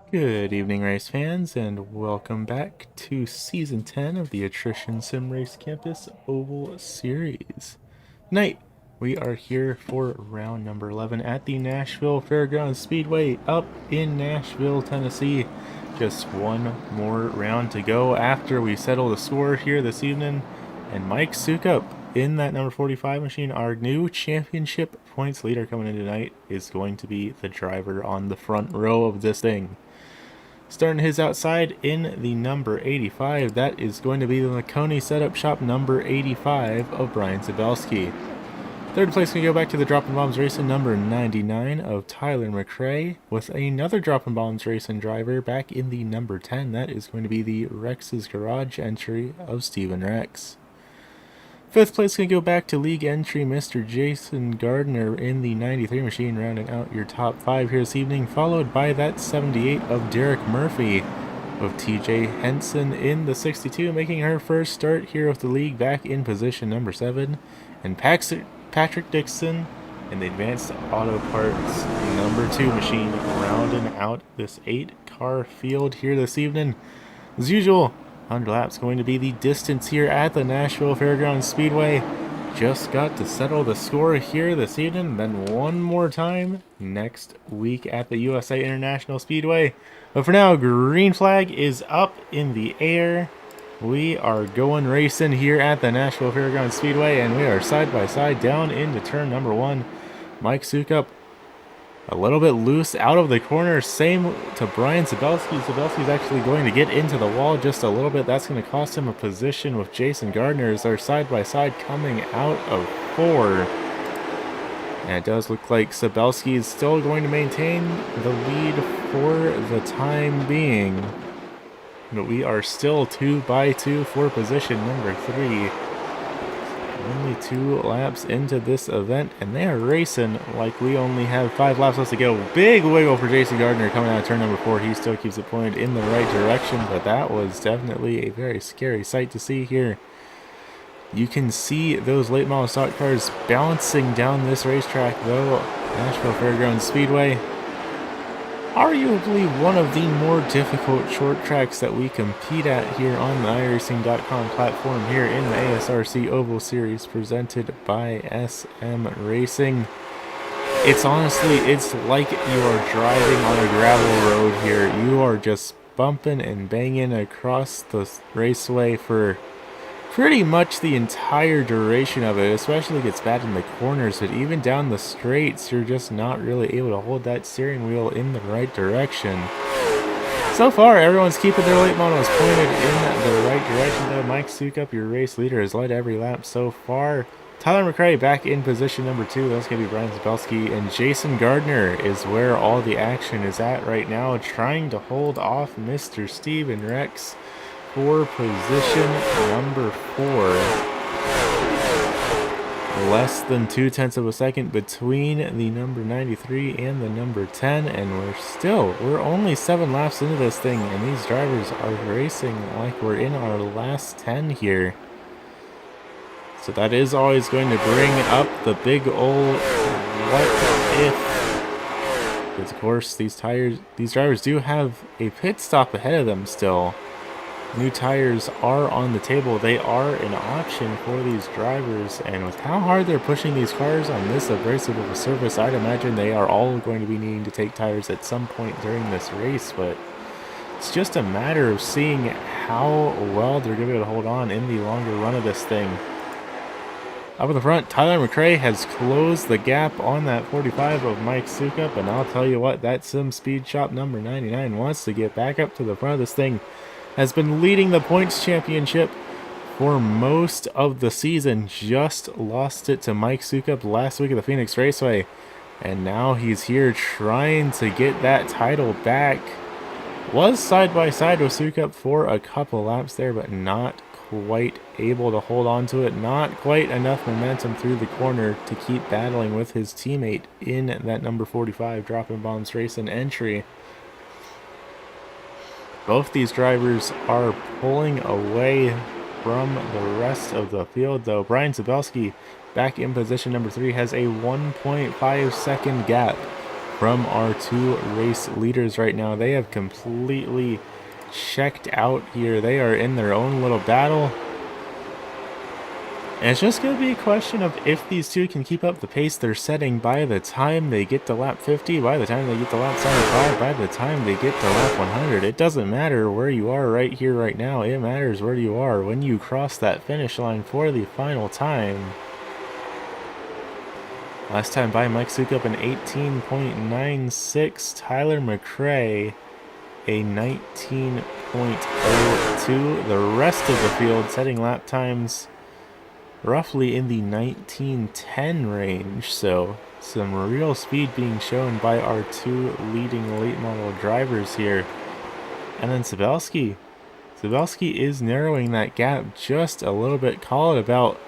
Good evening, race fans, and welcome back to Season 10 of the Attrition Sim Race Campus Oval Series. Tonight, we are here for round number 11 at the Nashville Fairgrounds Speedway up in Nashville, Tennessee. Just one more round to go after we settle the score here this evening. And Mike Sukup in that number 45 machine, our new championship points leader coming in tonight, is going to be the driver on the front row of this thing. Starting his outside in the number 85, that is going to be the Laconia Setup Shop number 85 of Brian Zabelski. Third place can go back to the Dropping Bombs Racing number 99 of Tyler McRae, with another Dropping Bombs Racing driver back in the number 10. That is going to be the Rex's Garage entry of Steven Rex. Fifth place can go back to league entry Mr. Jason Gardner in the 93 machine, rounding out your top 5 here this evening, followed by that 78 of Derek Murphy, with TJ Henson in the 62, making her first start here with the league back in position number 7, and Patrick Dixon in the Advanced Auto Parts number 2 machine, rounding out this 8-car field here this evening. As usual, 100 laps going to be the distance here at the Nashville Fairgrounds Speedway. Just got to settle the score here this evening, then one more time next week at the USA International Speedway. But for now, green flag is up in the air. We are going racing here at the Nashville Fairgrounds Speedway, and we are side by side down into turn number 1. Mike Sukup a little bit loose out of the corner. Same to Brian Zabelski. Zabelski's actually going to get into the wall just a little bit. That's going to cost him a position with Jason Gardner as they're side by side coming out of 4. And it does look like Zabelski is still going to maintain the lead for the time being. But we are still 2 by 2 for position number 3. Only 2 laps into this event, and they are racing like we only have 5 laps left to go. Big wiggle for Jason Gardner coming out of turn number 4. He still keeps it pointed in the right direction, but that was definitely a very scary sight to see here. You can see those late model stock cars bouncing down this racetrack, though. Nashville Fairgrounds Speedway, arguably one of the more difficult short tracks that we compete at here on the iRacing.com platform here in the ASRC Oval Series presented by SM Racing. It's like you are driving on a gravel road here. You are just bumping and banging across the raceway for pretty much the entire duration of it. Especially gets bad in the corners, but even down the straights, you're just not really able to hold that steering wheel in the right direction. So far, everyone's keeping their late models pointed in the right direction, though. Mike Sukup, your race leader, has led every lap so far. Tyler McRae back in position number 2. That's going to be Brian Zabelski. And Jason Gardner is where all the action is at right now, trying to hold off Mr. Steven Rex for position number 4. Less than 0.2 of a second between the number 93 and the number 10, and we're only 7 laps into this thing, and these drivers are racing like we're in our last 10 here. So that is always going to bring up the big old what if. Because of course these drivers do have a pit stop ahead of them still. New tires are on the table. They are an option for these drivers, and with how hard they're pushing these cars on this abrasive of a surface, I'd imagine they are all going to be needing to take tires at some point during this race. But it's just a matter of seeing how well they're going to be able to hold on in the longer run of this thing. Up in the front, Tyler McRae has closed the gap on that 45 of Mike Sukup, and I'll tell you what, that Sim Speed Shop number 99 wants to get back up to the front of this thing. Has been leading the points championship for most of the season. Just lost it to Mike Sukup last week at the Phoenix Raceway, and now he's here trying to get that title back. Was side by side with Sukup for a couple laps there, but not quite able to hold on to it. Not quite enough momentum through the corner to keep battling with his teammate in that number 45 Dropping Bombs Racing entry. Both these drivers are pulling away from the rest of the field, though. Brian Zabelski back in position number 3 has a 1.5 second gap from our two race leaders right now. They have completely checked out here. They are in their own little battle. And it's just going to be a question of if these two can keep up the pace they're setting by the time they get to lap 50, by the time they get to lap 75, by the time they get to lap 100. It doesn't matter where you are right here, right now. It matters where you are when you cross that finish line for the final time. Last time by, Mike Sukup an 18.96. Tyler McRae a 19.02. The rest of the field setting lap times roughly in the 1910 range, so some real speed being shown by our two leading late model drivers here. And then Sabelski is narrowing that gap just a little bit. Call it about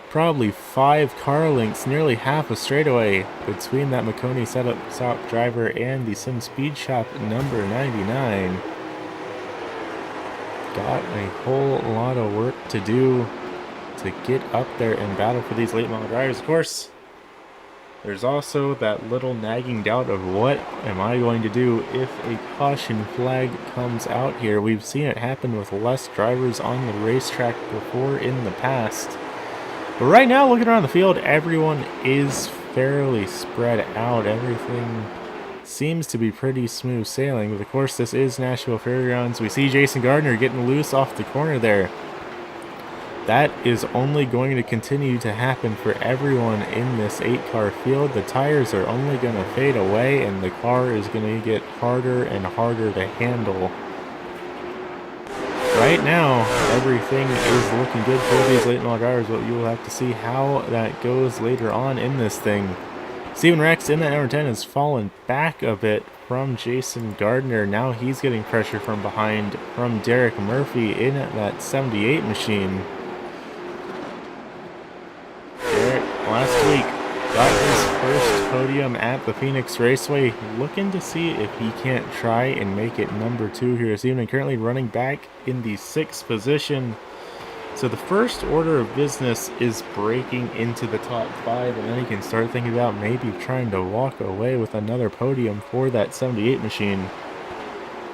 probably 5 car lengths, nearly half a straightaway between that Makoni setup stop driver and the Sim Speed Shop number 99. Got a whole lot of work to do to get up there and battle for these late model drivers. Of course, there's also that little nagging doubt of what am I going to do if a caution flag comes out here. We've seen it happen with less drivers on the racetrack before in the past. But right now, looking around the field, everyone is fairly spread out. Everything seems to be pretty smooth sailing. But of course, this is Nashville Fairgrounds. We see Jason Gardner getting loose off the corner there. That is only going to continue to happen for everyone in this 8-car field. The tires are only going to fade away, and the car is going to get harder and harder to handle. Right now, everything is looking good for these late model drivers, but you will have to see how that goes later on in this thing. Steven Rex in that number 10 has fallen back a bit from Jason Gardner. Now he's getting pressure from behind from Derek Murphy in that 78 machine. Derek, last week, got his first podium at the Phoenix Raceway. Looking to see if he can't try and make it number 2 here this evening. Currently running back in the 6th position. So the first order of business is breaking into the top 5, and then he can start thinking about maybe trying to walk away with another podium for that 78 machine.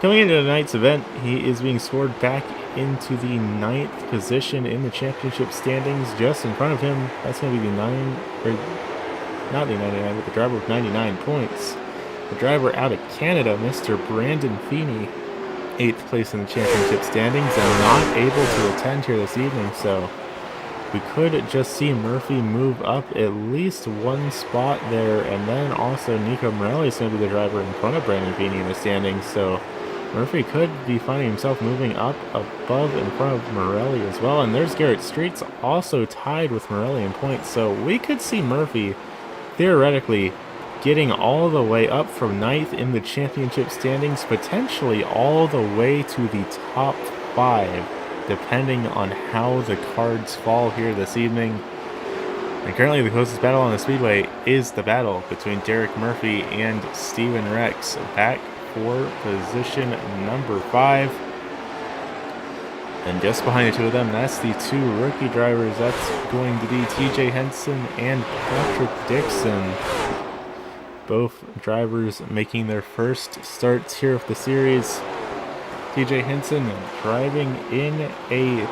Coming into tonight's event, he is being scored back into the 9th position in the championship standings. Just in front of him, that's going to be the not the 99, but the driver with 99 points. The driver out of Canada, Mr. Brandon Feeney, 8th place in the championship standings and not able to attend here this evening, so we could just see Murphy move up at least one spot there, and then also Nico Morelli is going to be the driver in front of Brandon Feeney in the standings, so Murphy could be finding himself moving up above in front of Morelli as well. And there's Garrett Streets also tied with Morelli in points, so we could see Murphy theoretically getting all the way up from 9th in the championship standings, potentially all the way to the top 5, depending on how the cards fall here this evening. And currently the closest battle on the speedway is the battle between Derek Murphy and Steven Rex, back for position number 5. And just behind the two of them, that's the 2 rookie drivers. That's going to be TJ Henson and Patrick Dixon. Both drivers making their first starts here of the series. TJ Henson driving in a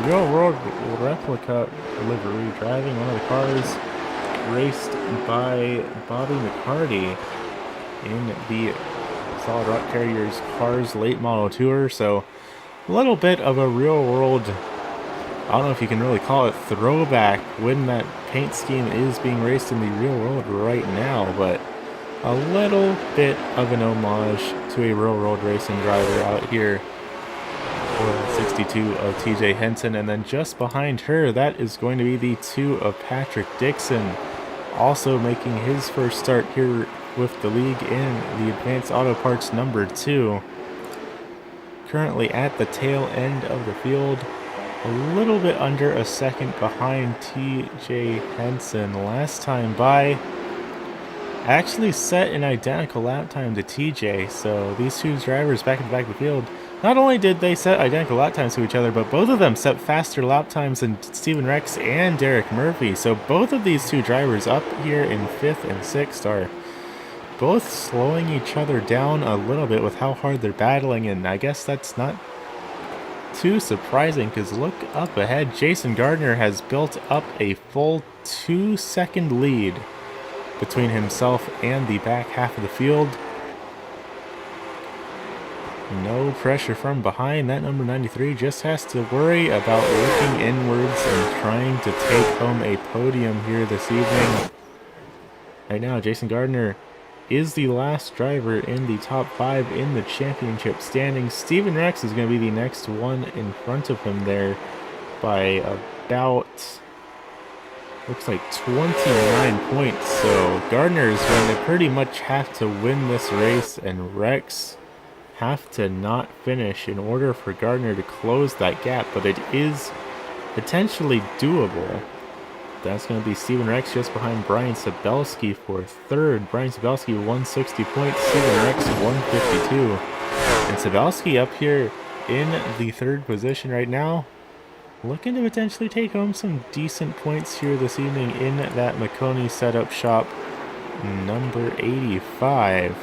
real-world replica livery, driving one of the cars raced by Bobby McCarty in the Solid Rock Carriers Cars Late Model Tour. So a little bit of a real-world, I don't know if you can really call it throwback when that paint scheme is being raced in the real world right now, but a little bit of an homage to a real-world racing driver out here for the 62 of TJ Henson. And then just behind her, that is going to be the 2 of Patrick Dixon, also making his first start here with the league in the Advanced Auto Parts number 2. Currently at the tail end of the field, a little bit under a second behind TJ Henson. Last time by, actually set an identical lap time to TJ, so these two drivers back in the back of the field, not only did they set identical lap times to each other, but both of them set faster lap times than Steven Rex and Derek Murphy. So both of these two drivers up here in 5th and 6th are both slowing each other down a little bit with how hard they're battling, and I guess that's not too surprising because look up ahead. Jason Gardner has built up a full 2-second lead between himself and the back half of the field. No pressure from behind. That number 93 just has to worry about looking inwards and trying to take home a podium here this evening. Right now, Jason Gardner is the last driver in the top 5 in the championship standings. Steven Rex is going to be the next one in front of him there by about, looks like 29 points. So Gardner is going to pretty much have to win this race, and Rex have to not finish in order for Gardner to close that gap, but it is potentially doable. That's going to be Steven Rex just behind Brian Sabelski for third. Brian Sabelski 160 points, Steven Rex 152. And Sabelski up here in the third position right now, looking to potentially take home some decent points here this evening in that McConey setup shop, number 85.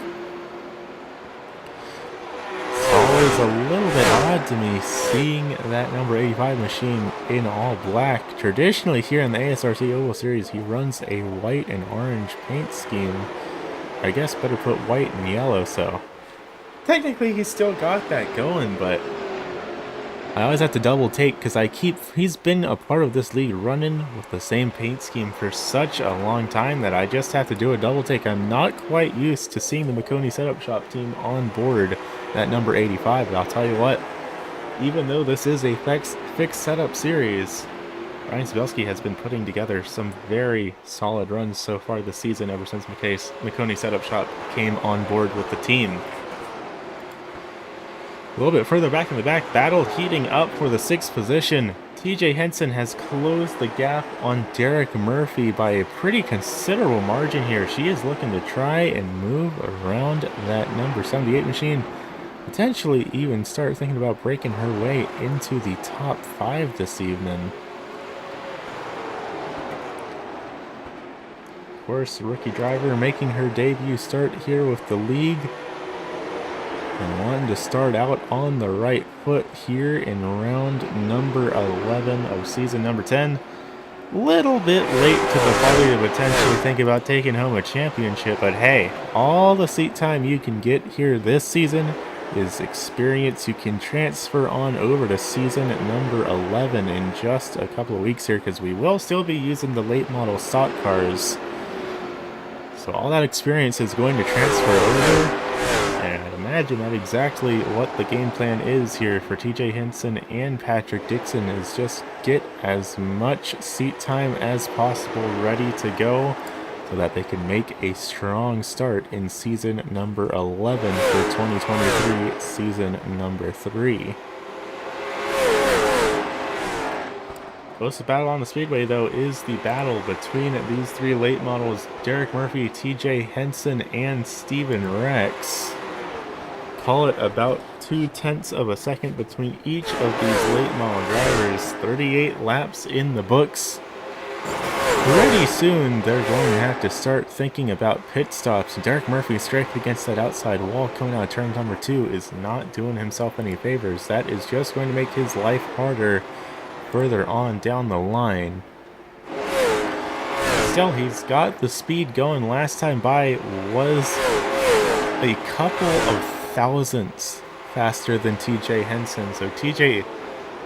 Always a little bit odd to me seeing that number 85 machine in all black. Traditionally here in the ASRC Oval Series, he runs a white and orange paint scheme. I guess better put white and yellow, so technically he's still got that going, but I always have to double take because he's been a part of this league running with the same paint scheme for such a long time that I just have to do a double take. I'm not quite used to seeing the McConey setup shop team on board at number 85, but I'll tell you what, even though this is a fixed setup series, Ryan Sabelski has been putting together some very solid runs so far this season ever since McConey setup shop came on board with the team. A little bit further back in the back, battle heating up for the 6th position. TJ Henson has closed the gap on Derek Murphy by a pretty considerable margin here. She is looking to try and move around that number 78 machine. Potentially even start thinking about breaking her way into the top 5 this evening. Of course, rookie driver making her debut start here with the league. And wanting to start out on the right foot here in round number 11 of season number 10. Little bit late to the party to potentially think about taking home a championship, but hey, all the seat time you can get here this season is experience you can transfer on over to season number 11 in just a couple of weeks here, because we will still be using the late model stock cars. So all that experience is going to transfer over. And I'd imagine that exactly what the game plan is here for TJ Henson and Patrick Dixon is just get as much seat time as possible ready to go so that they can make a strong start in season number 11 for 2023, season number 3. Closest battle on the speedway, though, is the battle between these 3 late models, Derek Murphy, TJ Henson, and Steven Rex. Call it about 0.2 of a second between each of these late model drivers. 38 laps in the books. Pretty soon they're going to have to start thinking about pit stops. Derek Murphy straight against that outside wall coming out of turn number 2 is not doing himself any favors. That is just going to make his life harder further on down the line. Still, he's got the speed going. Last time by was a couple of thousandths faster than TJ Henson. So TJ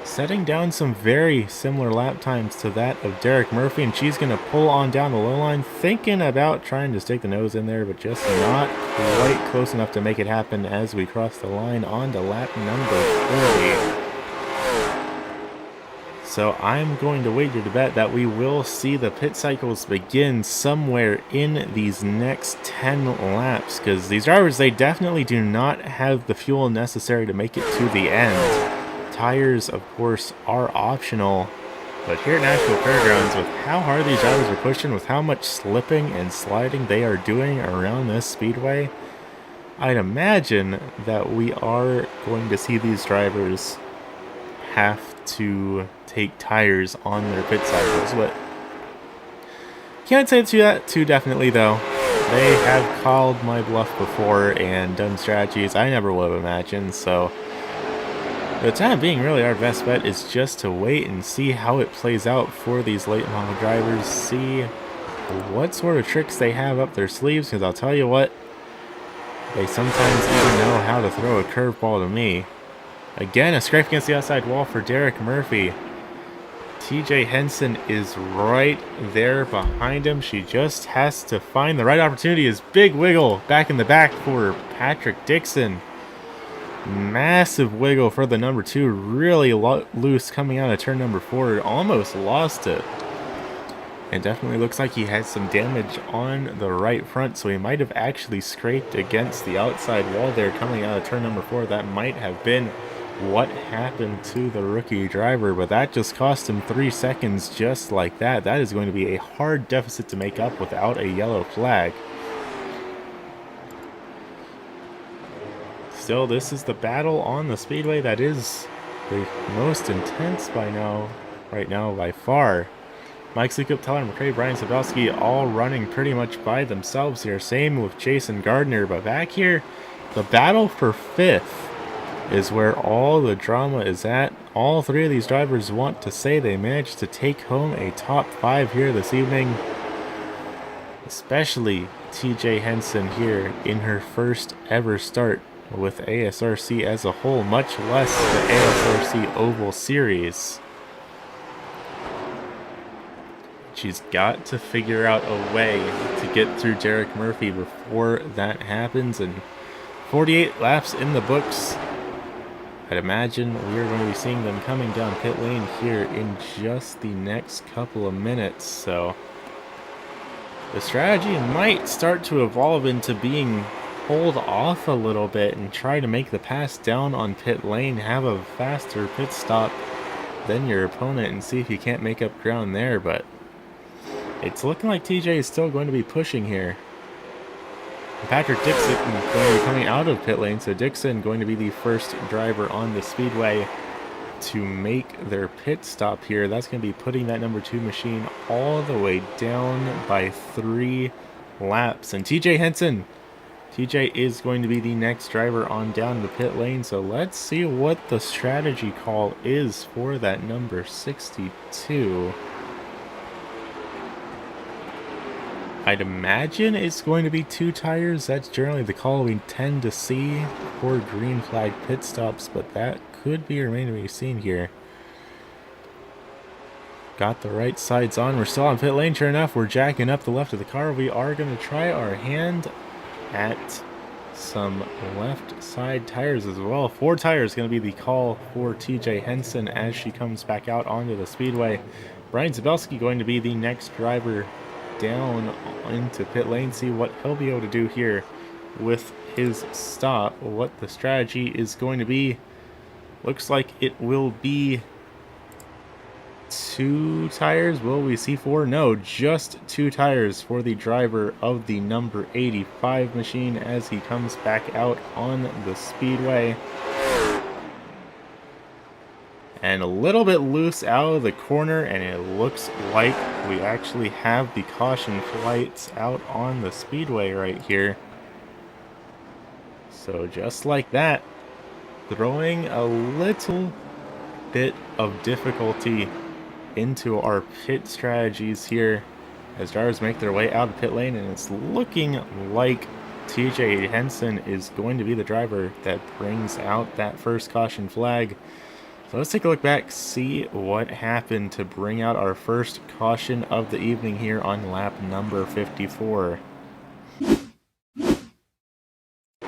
setting down some very similar lap times to that of Derek Murphy, and she's going to pull on down the low line, thinking about trying to stick the nose in there, but just not quite close enough to make it happen as we cross the line on to lap number 40. So I'm going to wager to bet that we will see the pit cycles begin somewhere in these next 10 laps, because these drivers, they definitely do not have the fuel necessary to make it to the end. Tires, of course, are optional, but here at Nashville Fairgrounds, with how hard these drivers are pushing, with how much slipping and sliding they are doing around this speedway, I'd imagine that we are going to see these drivers have to take tires on their pit cycles, but can't say too definitely though. they have called my bluff before and done strategies I never would have imagined, so for the time being, really our best bet is just to wait and see how it plays out for these late model drivers, see what sort of tricks they have up their sleeves, because I'll tell you what, they sometimes even know how to throw a curveball to me. Again, a scrape against the outside wall for Derek Murphy. TJ Henson is right there behind him. She just has to find the right opportunity. His big wiggle back in the back for Patrick Dixon. Massive wiggle for the number 2. Really loose coming out of turn number 4. Almost lost it. It definitely looks like he had some damage on the right front, so he might have actually scraped against the outside wall there coming out of turn number 4. That might have been what happened to the rookie driver, but that just cost him 3 seconds just like that. That is going to be a hard deficit to make up without a yellow flag. Still, this is the battle on the speedway that is the most intense right now by far. Mike Seacup, Tyler McRae, Brian Sabelski all running pretty much by themselves here. Same with Jason Gardner, but back here, the battle for 5th is where all the drama is at. All 3 of these drivers want to say they managed to take home a top 5 here this evening. Especially TJ Henson here in her first ever start with ASRC as a whole, much less the ASRC Oval Series. She's got to figure out a way to get through Derek Murphy before that happens, and 48 laps in the books. I'd imagine we are going to be seeing them coming down pit lane here in just the next couple of minutes, so the strategy might start to evolve into being hold off a little bit and try to make the pass down on pit lane, have a faster pit stop than your opponent and see if you can't make up ground there, but it's looking like TJ is still going to be pushing here. Patrick Dixon going to be coming out of pit lane, so Dixon going to be the first driver on the speedway to make their pit stop here. That's going to be putting that number 2 machine all the way down by 3 laps. And TJ Henson, TJ is going to be the next driver on down the pit lane, so let's see what the strategy call is for that number 62. I'd imagine it's going to be 2 tires. That's generally the call we tend to see for green flag pit stops, but that could be remaining to be seen here. Got the right sides on. We're still on pit lane. Sure enough, we're jacking up the left of the car. We are going to try our hand at some left side tires as well. 4 tires going to be the call for TJ Henson as she comes back out onto the speedway. Brian Zabelski going to be the next driver down into pit lane, see what he'll be able to do here with his stop, what the strategy is going to be. Looks like it will be 2 tires. Will we see 4? No, just 2 tires for the driver of the number 85 machine as he comes back out on the speedway. And a little bit loose out of the corner, and it looks like we actually have the caution flights out on the speedway right here. So just like that, throwing a little bit of difficulty into our pit strategies here as drivers make their way out of pit lane, and it's looking like TJ Henson is going to be the driver that brings out that first caution flag. So let's take a look back, see what happened to bring out our first caution of the evening here on lap number 54.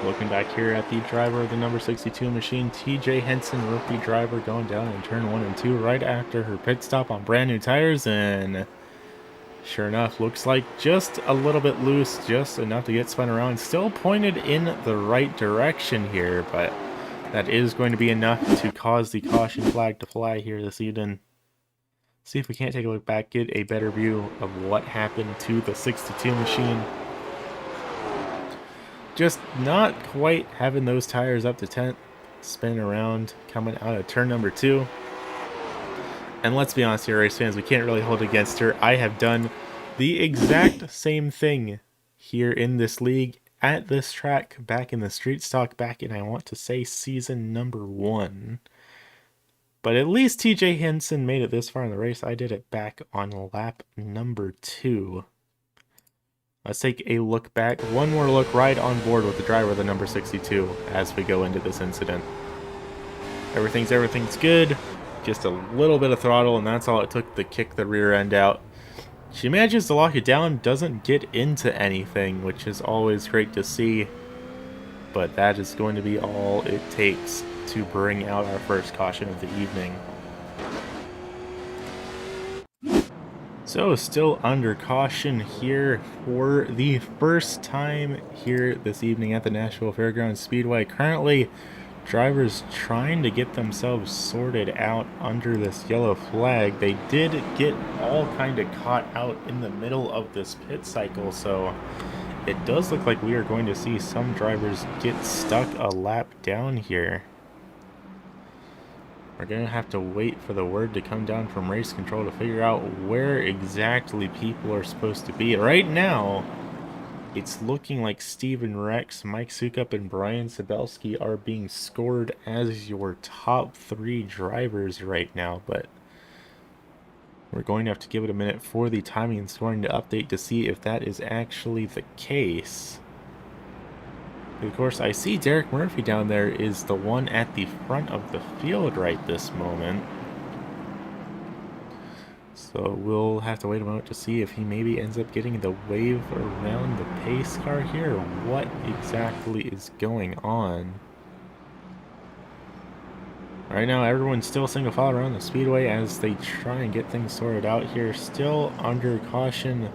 Looking back here at the driver of the number 62 machine, TJ Henson, rookie driver, going down in turn 1 and 2 right after her pit stop on brand new tires, and sure enough, looks like just a little bit loose, just enough to get spun around. Still pointed in the right direction here, but that is going to be enough to cause the caution flag to fly here this evening. See if we can't take a look back, get a better view of what happened to the 62 machine. Just not quite having those tires up to 10, spin around, coming out of turn number 2. And let's be honest here, race fans, we can't really hold against her. I have done the exact same thing here in this league at this track back in the street stock back in, I want to say, season number 1. But at least TJ Henson made it this far in the race. I did it back on lap number 2. Let's take a look back. One more look right on board with the driver, the number 62, as we go into this incident. Everything's good. Just a little bit of throttle, and that's all it took to kick the rear end out. She manages to lock it down, doesn't get into anything, which is always great to see. But that is going to be all it takes to bring out our first caution of the evening. So, still under caution here for the first time here this evening at the Nashville Fairgrounds Speedway. Currently, drivers trying to get themselves sorted out under this yellow flag. They did get all kind of caught out in the middle of this pit cycle, so it does look like we are going to see some drivers get stuck a lap down here. We're going to have to wait for the word to come down from race control to figure out where exactly people are supposed to be. Right now, it's looking like Steven Rex, Mike Sukup, and Brian Sabelski are being scored as your top 3 drivers right now, but we're going to have to give it a minute for the timing and scoring to update to see if that is actually the case. Of course, I see Derek Murphy down there is the one at the front of the field right this moment. So we'll have to wait a moment to see if he maybe ends up getting the wave around the pace car here, or what exactly is going on. Right now, everyone's still single file around the speedway as they try and get things sorted out here. Still under caution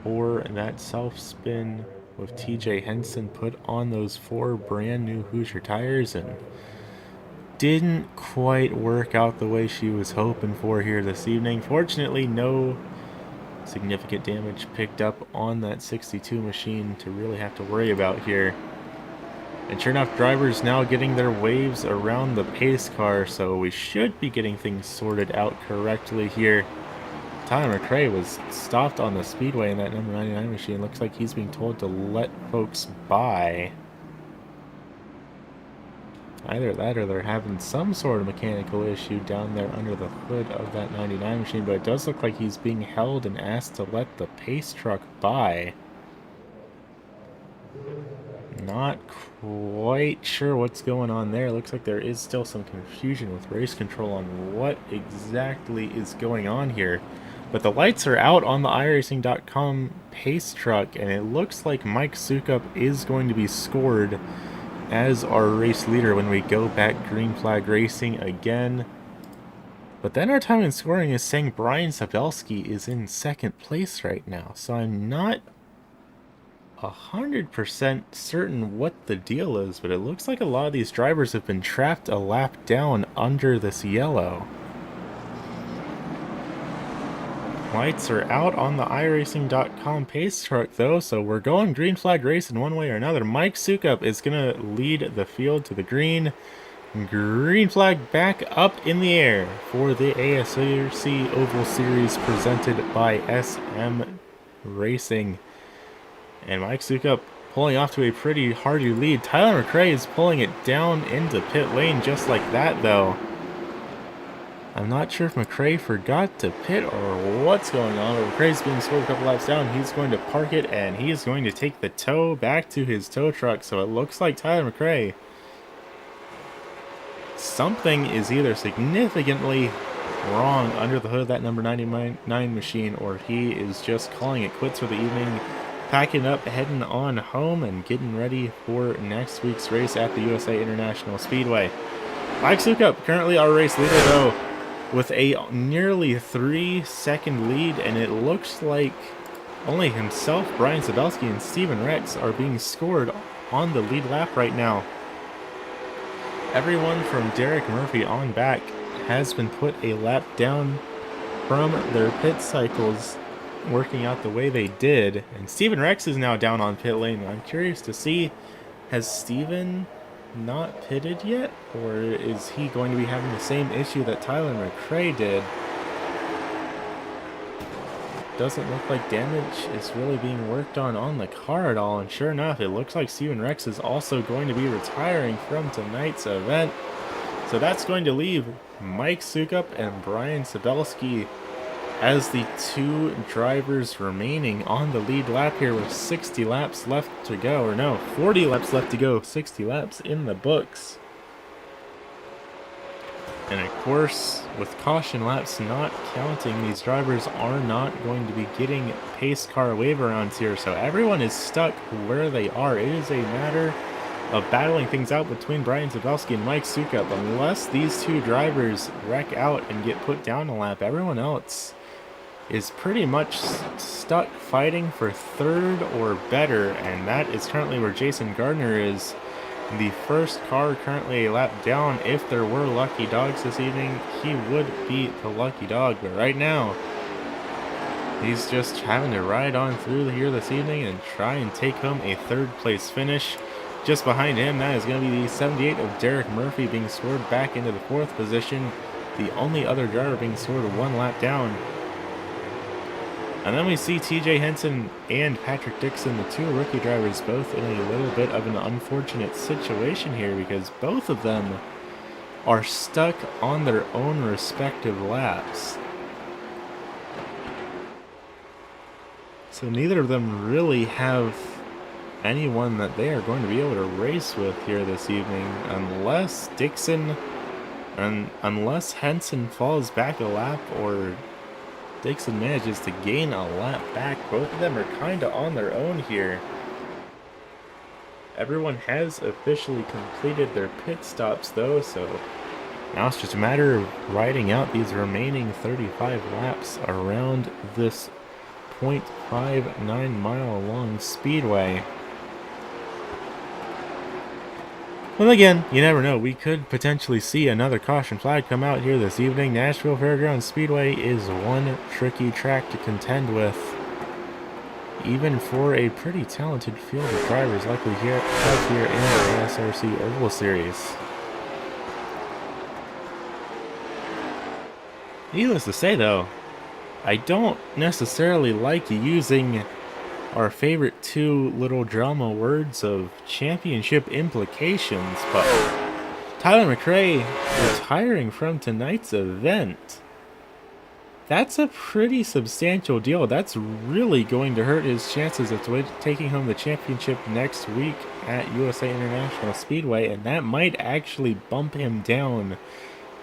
for that self-spin with TJ Henson put on those 4 brand new Hoosier tires, and didn't quite work out the way she was hoping for here this evening. Fortunately, no significant damage picked up on that 62 machine to really have to worry about here. And sure enough, drivers now getting their waves around the pace car, so we should be getting things sorted out correctly here. Tyler McRae was stopped on the speedway in that number 99 machine. Looks like he's being told to let folks by. Either that or they're having some sort of mechanical issue down there under the hood of that 99 machine, but it does look like he's being held and asked to let the pace truck by. Not quite sure what's going on there. Looks like there is still some confusion with race control on what exactly is going on here. But the lights are out on the iRacing.com pace truck, and it looks like Mike Sukup is going to be scored as our race leader when we go back green flag racing again. But then our time in scoring is saying Brian Sabelski is in second place right now, so I'm not 100% certain what the deal is, but it looks like a lot of these drivers have been trapped a lap down under this yellow. Lights are out on the iRacing.com pace truck though, so we're going green flag racing one way or another. Mike Sukup is going to lead the field to the green. Green flag back up in the air for the ASRC Oval Series presented by SM Racing. And Mike Sukup pulling off to a pretty hardy lead. Tyler McRae is pulling it down into pit lane just like that though. I'm not sure if McRae forgot to pit or what's going on, but McRae's being scored a couple laps down. He's going to park it, and he is going to take the tow back to his tow truck. So it looks like Tyler McRae, something is either significantly wrong under the hood of that number 99 machine, or he is just calling it quits for the evening, packing up, heading on home, and getting ready for next week's race at the USA International Speedway. Mike Sukup, currently our race leader though, with a nearly 3-second lead, and it looks like only himself, Brian Sabelski, and Steven Rex are being scored on the lead lap right now. Everyone from Derek Murphy on back has been put a lap down from their pit cycles, working out the way they did, and Steven Rex is now down on pit lane. I'm curious to see, has Steven not pitted yet, or is he going to be having the same issue that Tyler McRae did? doesn't look like damage is really being worked on the car at all. And sure enough, it looks like Steven Rex is also going to be retiring from tonight's event. So that's going to leave Mike Sukup and Brian Sabelski as the two drivers remaining on the lead lap here with 60 laps left to go. Or no, 40 laps left to go, 60 laps in the books. And of course, with caution laps not counting, these drivers are not going to be getting pace car wave arounds here. So everyone is stuck where they are. It is a matter of battling things out between Brian Zabelski and Mike Sukup. Unless these two drivers wreck out and get put down a lap, everyone else is pretty much stuck fighting for third or better. And that is currently where Jason Gardner is. The first car currently a lap down. If there were lucky dogs this evening, he would be the lucky dog. But right now, he's just having to ride on through here this evening and try and take home a third place finish. Just behind him, that is going to be the 78 of Derek Murphy being scored back into the fourth position. The only other driver being scored one lap down. And then we see TJ Henson and Patrick Dixon, the two rookie drivers, both in a little bit of an unfortunate situation here because both of them are stuck on their own respective laps. So neither of them really have anyone that they are going to be able to race with here this evening unless unless Henson falls back a lap or Dixon manages to gain a lap back. Both of them are kind of on their own here. Everyone has officially completed their pit stops though, so now it's just a matter of riding out these remaining 35 laps around this 0.59 mile long speedway. Well, again, you never know. We could potentially see another caution flag come out here this evening. Nashville Fairgrounds Speedway is one tricky track to contend with, even for a pretty talented field of drivers like we have here in the ASRC Oval Series. Needless to say, though, I don't necessarily like using our favorite two little drama words of championship implications, but Tyler McRae retiring from tonight's event, that's a pretty substantial deal. That's really going to hurt his chances of taking home the championship next week at USA International Speedway, and that might actually bump him down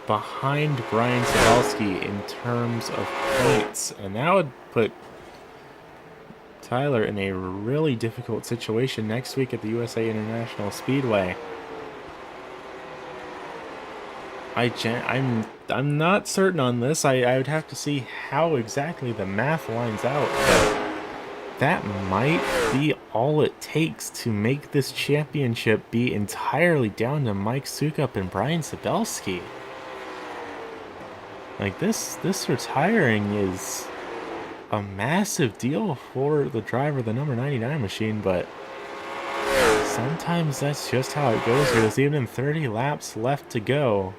behind Brian Sabelski in terms of points, and that would put Tyler in a really difficult situation next week at the USA International Speedway. I'm not certain on this. I would have to see how exactly the math lines out, but that might be all it takes to make this championship be entirely down to Mike Sukup and Brian Sabelski. Like, this retiring is a massive deal for the driver of the number 99 machine, but sometimes that's just how it goes here this evening. 30 laps left to go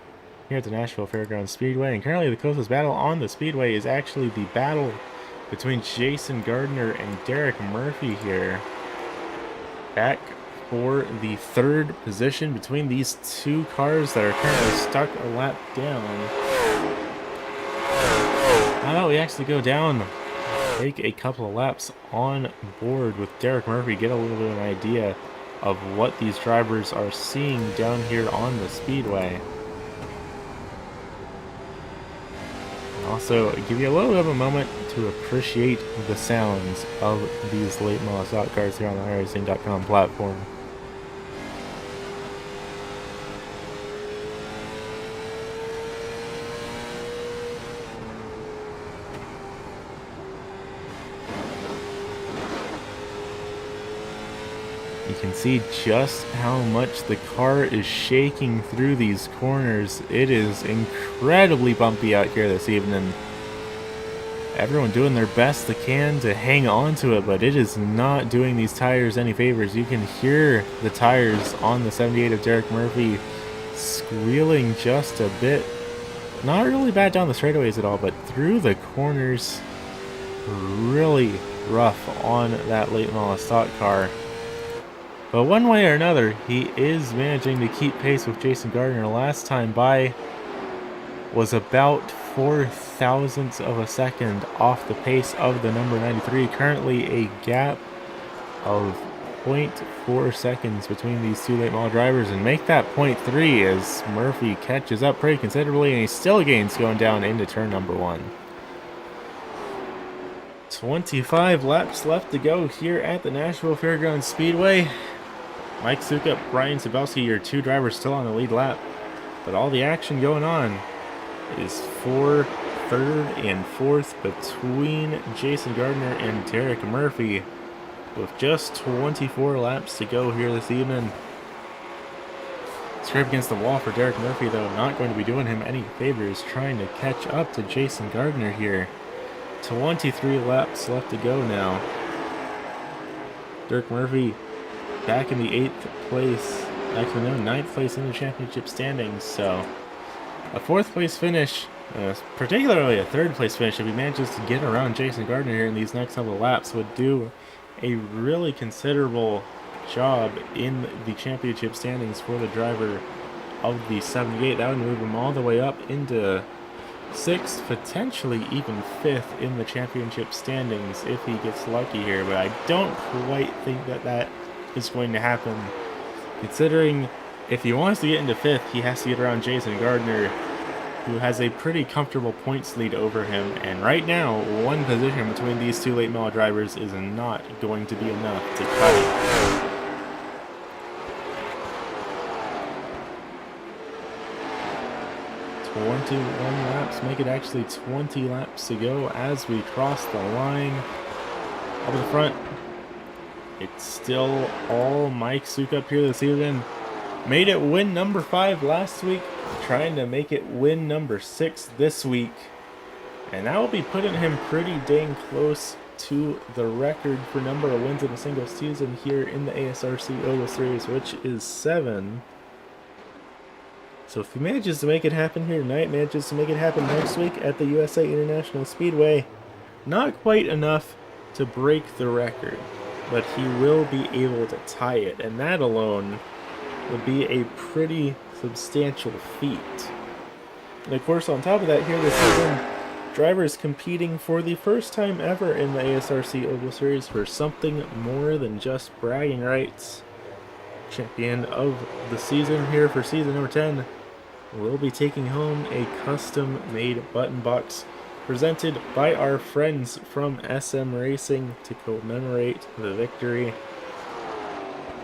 here at the Nashville Fairgrounds Speedway, and currently the closest battle on the speedway is actually the battle between Jason Gardner and Derek Murphy here. Back for the third position between these two cars that are currently stuck a lap down. How about we actually go down, take a couple of laps on board with Derek Murphy, get a little bit of an idea of what these drivers are seeing down here on the speedway. And also give you a little bit of a moment to appreciate the sounds of these late model stock cars here on the iRacing.com platform. You can see just how much the car is shaking through these corners. It is incredibly bumpy out here this evening. Everyone doing their best they can to hang on to it, but it is not doing these tires any favors. You can hear the tires on the 78 of Derek Murphy squealing just a bit. Not really bad down the straightaways at all, but through the corners, really rough on that late model stock car. But one way or another, he is managing to keep pace with Jason Gardner. Last time by was about 4 thousandths of a second off the pace of the number 93. Currently a gap of 0.4 seconds between these two late model drivers, and make that 0.3 as Murphy catches up pretty considerably, and he still gains going down into turn number 1. 25 laps left to go here at the Nashville Fairgrounds Speedway. Mike Sukup, Brian Sabelski, your two drivers still on the lead lap, but all the action going on is for third and fourth between Jason Gardner and Derek Murphy, with just 24 laps to go here this evening. Scrape against the wall for Derek Murphy, though, not going to be doing him any favors, trying to catch up to Jason Gardner here. 23 laps left to go now. Derek Murphy back in the 8th place, actually no, 9th place in the championship standings, so a 4th place finish, particularly a 3rd place finish, if he manages to get around Jason Gardner here in these next couple of laps, would do a really considerable job in the championship standings for the driver of the 78. That would move him all the way up into 6th, potentially even 5th in the championship standings if he gets lucky here, but I don't quite think that that is going to happen, considering if he wants to get into 5th, he has to get around Jason Gardner, who has a pretty comfortable points lead over him, and right now, one position between these two late model drivers is not going to be enough to cut it. Laps, make it actually 20 laps to go as we cross the line. Up in the front, it's still all Mike Sukup here this evening. Made it win number 5 last week, trying to make it win number 6 this week. And that will be putting him pretty dang close to the record for number of wins in a single season here in the ASRC Oval Series, which is 7. So if he manages to make it happen here tonight, manages to make it happen next week at the USA International Speedway, not quite enough to break the record, but he will be able to tie it, and that alone would be a pretty substantial feat. And of course, on top of that, here this season, drivers competing for the first time ever in the ASRC Oval Series for something more than just bragging rights. Champion of the season here for season number 10 will be taking home a custom-made button box presented by our friends from SM Racing to commemorate the victory.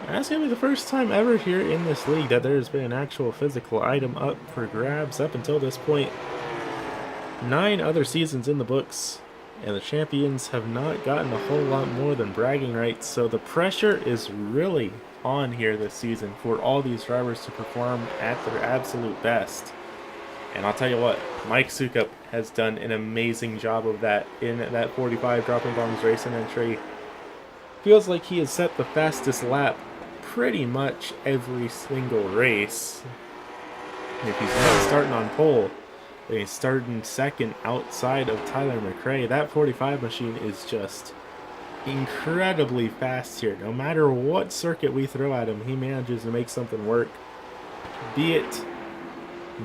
That's going to be the first time ever here in this league that there has been an actual physical item up for grabs up until this point. 9 other seasons in the books, and the champions have not gotten a whole lot more than bragging rights, so the pressure is really on here this season for all these drivers to perform at their absolute best. And I'll tell you what, Mike Sukup has done an amazing job of that in that 45 dropping bombs racing entry. Feels like he has set the fastest lap pretty much every single race. And if he's not starting on pole, then he's starting second outside of Tyler McRae. That 45 machine is just incredibly fast here. No matter what circuit we throw at him, he manages to make something work. Be it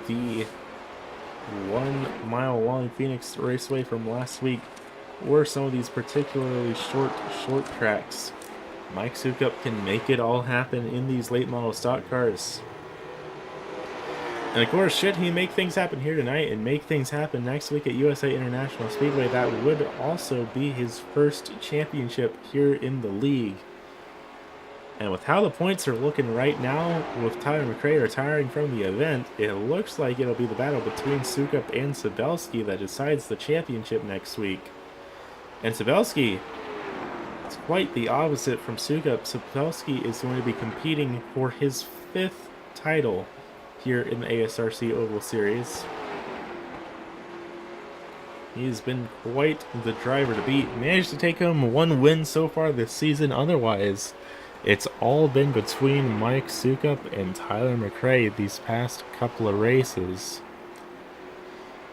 the 1 mile long Phoenix Raceway from last week, or some of these particularly short tracks, Mike Sukup can make it all happen in these late model stock cars. And of course, should he make things happen here tonight and make things happen next week at USA International Speedway, that would also be his first championship here in the league. And with how the points are looking right now, with Tyler McRae retiring from the event, it looks like it'll be the battle between Sukup and Sabelski that decides the championship next week. And Sabelski, it's quite the opposite from Sukup. Sabelski is going to be competing for his 5th title here in the ASRC Oval Series. He's been quite the driver to beat. Managed to take home 1 win so far this season. Otherwise, it's all been between Mike Sukup and Tyler McRae these past couple of races.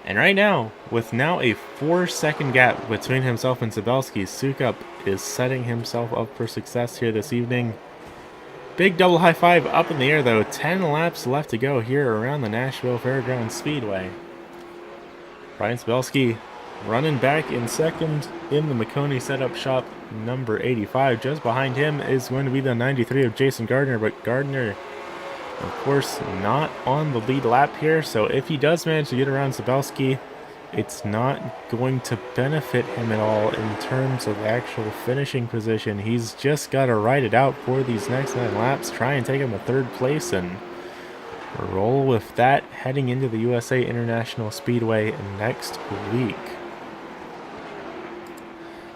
And right now, with now a 4-second gap between himself and Sabelski, Sukup is setting himself up for success here this evening. Big double high five up in the air though. 10 laps left to go here around the Nashville Fairgrounds Speedway. Brian Sabelski running back in second in the McConey setup shop, number 85. Just behind him is going to be the 93 of Jason Gardner, but Gardner, of course, not on the lead lap here, so if he does manage to get around Sabelski, it's not going to benefit him at all in terms of actual finishing position. He's just got to ride it out for these next 9 laps, try and take him to 3rd place, and roll with that heading into the USA International Speedway next week.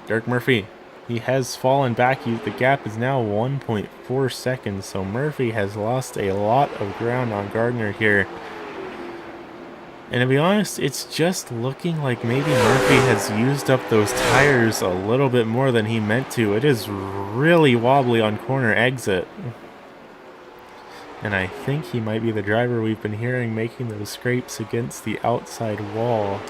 Derek Murphy, he has fallen back. The gap is now 1.4 seconds, so Murphy has lost a lot of ground on Gardner here. And to be honest, it's just looking like maybe Murphy has used up those tires a little bit more than he meant to. It is really wobbly on corner exit. And I think he might be the driver we've been hearing making those scrapes against the outside wall.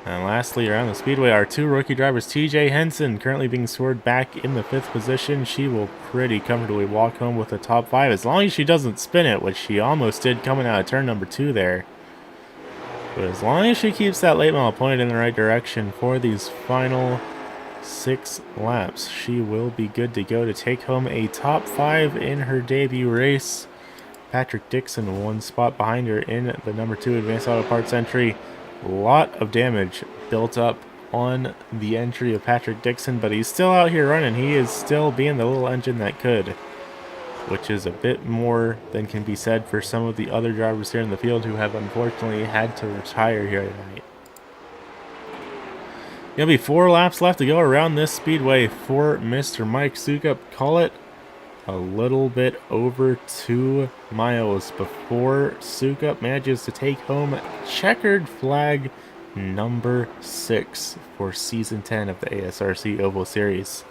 And lastly, around the speedway, our 2 rookie drivers, TJ Henson, currently being scored back in the 5th position. She will pretty comfortably walk home with the top 5, as long as she doesn't spin it, which she almost did coming out of turn number 2 there. But as long as she keeps that late model pointed in the right direction for these final 6 laps, she will be good to go to take home a top 5 in her debut race. Patrick Dixon 1 spot behind her in the number 2 Advanced Auto Parts entry. A lot of damage built up on the entry of Patrick Dixon, but he's still out here running. He is still being the little engine that could, which is a bit more than can be said for some of the other drivers here in the field who have unfortunately had to retire here tonight. There'll be 4 laps left to go around this speedway for Mr. Mike Sukup. Call it a little bit over 2 miles before Sukup manages to take home checkered flag number 6 for season 10 of the ASRC Oval Series.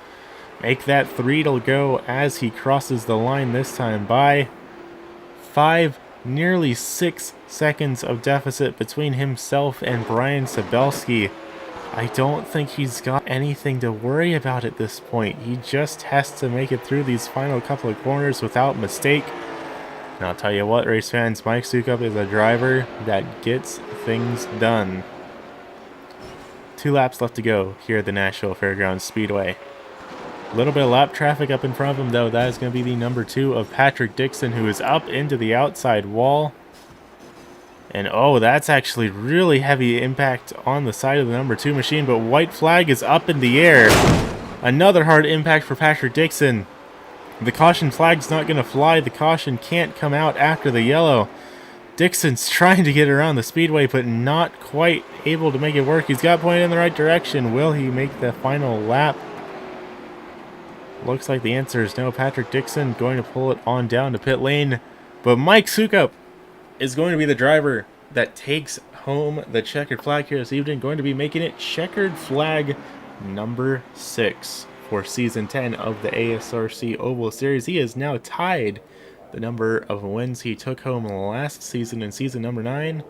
Make that 3 to go as he crosses the line, this time by 5, nearly 6 seconds of deficit between himself and Brian Sabelski. I don't think he's got anything to worry about at this point. He just has to make it through these final couple of corners without mistake. And I'll tell you what, race fans, Mike Sukup is a driver that gets things done. 2 laps left to go here at the Nashville Fairgrounds Speedway. A little bit of lap traffic up in front of him, though. That is going to be the number 2 of Patrick Dixon, who is up into the outside wall. And oh, that's actually really heavy impact on the side of the number 2 machine, but white flag is up in the air. Another hard impact for Patrick Dixon. The caution flag's not going to fly. The caution can't come out after the yellow. Dixon's trying to get around the speedway, but not quite able to make it work. He's got pointed in the right direction. Will he make the final lap? Looks like the answer is no. Patrick Dixon going to pull it on down to pit lane, but Mike Sukup is going to be the driver that takes home the checkered flag here this evening, going to be making it checkered flag number 6 for season 10 of the ASRC Oval Series. He has now tied the number of wins he took home last season in season number 9,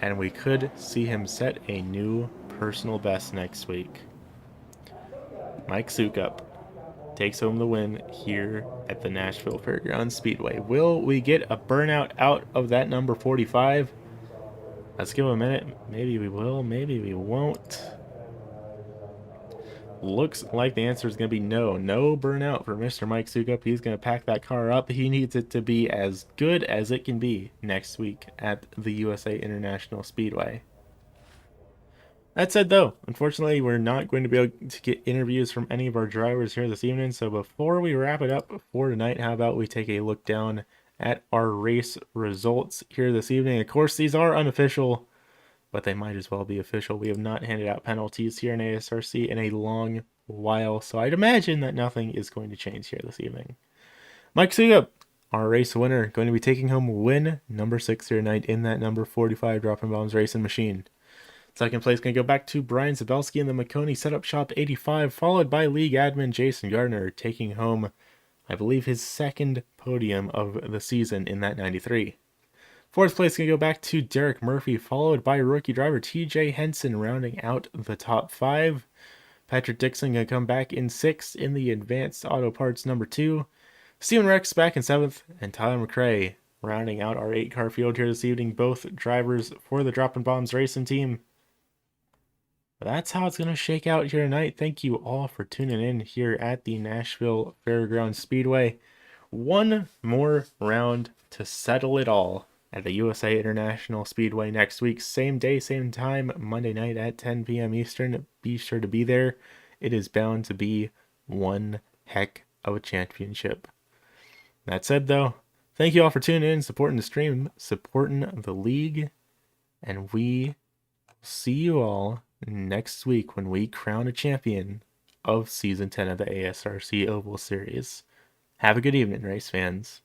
and we could see him set a new personal best next week. Mike Sukup takes home the win here at the Nashville Fairgrounds Speedway. Will we get a burnout out of that number 45? Let's give him a minute. Maybe we will, maybe we won't. Looks like the answer is going to be no. No burnout for Mr. Mike Sukup. He's going to pack that car up. He needs it to be as good as it can be next week at the USA International Speedway. That said, though, unfortunately, we're not going to be able to get interviews from any of our drivers here this evening. So before we wrap it up for tonight, how about we take a look down at our race results here this evening? Of course, these are unofficial, but they might as well be official. We have not handed out penalties here in ASRC in a long while, so I'd imagine that nothing is going to change here this evening. Mike Sukup, our race winner, going to be taking home win number 6 here tonight in that number 45 Dropping Bombs Racing Machine. Second place going to go back to Brian Sabelski in the McConey Setup Shop 85, followed by league admin Jason Gardner, taking home, I believe, his 2nd podium of the season in that 93. Fourth place going to go back to Derek Murphy, followed by rookie driver TJ Henson, rounding out the top 5. Patrick Dixon going to come back in 6th in the Advanced Auto Parts number 2. Steven Rex back in 7th, and Tyler McRae rounding out our 8-car field here this evening, both drivers for the Droppin' Bombs Racing team. But that's how it's going to shake out here tonight. Thank you all for tuning in here at the Nashville Fairgrounds Speedway. One more round to settle it all at the USA International Speedway next week. Same day, same time, Monday night at 10 p.m. Eastern. Be sure to be there. It is bound to be one heck of a championship. That said, though, thank you all for tuning in, supporting the stream, supporting the league, and we see you all next week when we crown a champion of Season 10 of the ASRC Oval Series. Have a good evening, race fans.